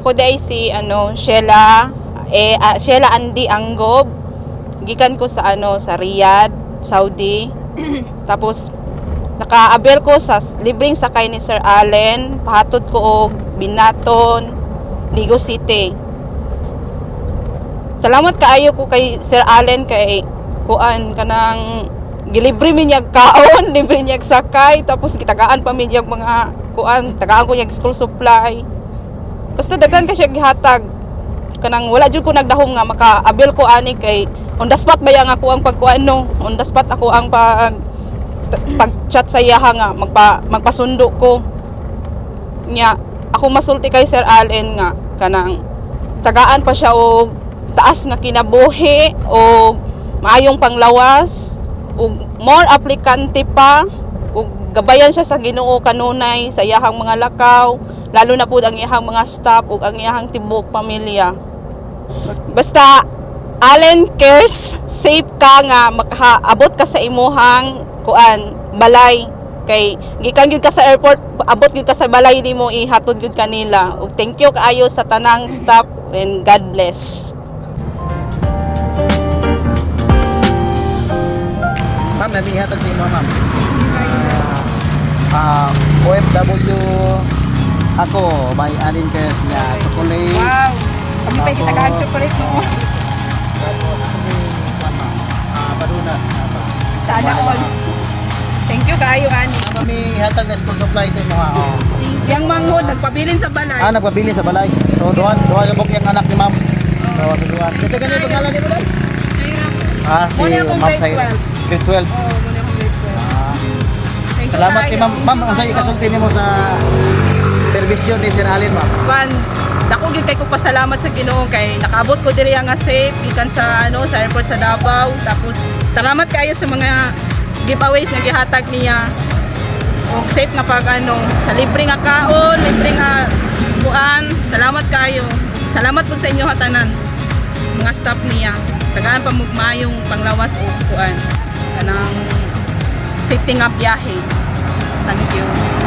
Ako day si Sheila Andy Anggob. Gikan ko sa sa Riyadh, Saudi. Tapos naka-abel ko sa libreng sakay ni Sir Allen, pahatod ko og Binaton, Ligo City. Salamat kaayo ko kay Sir Allen kay kuan kanang gilibre mi niyag kaon, libre niyag sakay, tapos gitagaan pa mi niyag mga kuan, tagaan ko niyag school supply. Basta daghan ka siya gihatag. Kanang wala jud ko nagdahom nga maka-abel ko ani kay on the spot baya nga ako ang pagkuan no. On the spot ako ang pag-chat sa iya nga magpasundo ko. Nya ako masulti kay Sir Allen nga kanang tagaan pa siya og taas nga kinabuhi og maayong panglawas ug more aplikante pa ug gabayan siya sa Ginoo kanunay sa iyahang mga lakaw, lalo na pud ang iyahang mga staff ug ang iyahang tibuok pamilya. Basta Allen cares, safe ka nga makaabot ka sa imuhang kuan balay kay gikan gyud ka sa airport, abot gyud ka sa balay nimo ihatod gyud kanila. Ug thank you kaayo sa tanang staff and God bless. Ma'am, namihatag sa imo, ma'am. OFW ako, by Allen Cares na chocolate. Wow. Kami pa gitagaan chocolate mo. Tapos ako may baduna. Sana all. Thank you kaayo ani. Kami hatag na school supply sa imo ha. Yang manghod nagpabilin sa balay. Nagpabili sa balay. So duha sa buk yung anak ni ma'am. So duha. Kasi ganito pangalan nito dai? Si Ma'am Sayra. Grade 12. Oh, muna akong grade 12. Thank you Salamat kay kaayo. ma'am. Ma'am, ang sa ikasulti nimo sa servisyon ni Sir Allen, ma'am. Kwan, dako gyud kay ko pasalamat sa Ginoo kay nakaabot ko diri nga safe gikan sa sa airport sa Davao. Tapos salamat kaayo sa mga giveaways nga gihatag niya. O safe nga pag sa libre nga kaon, libre nga kuan. Salamat kaayo. Salamat po sa inyo hatanan. Mga staff niya. Tagaan pa mugmayong panglawas o kuan kanang safety nga biyahe. Thank you.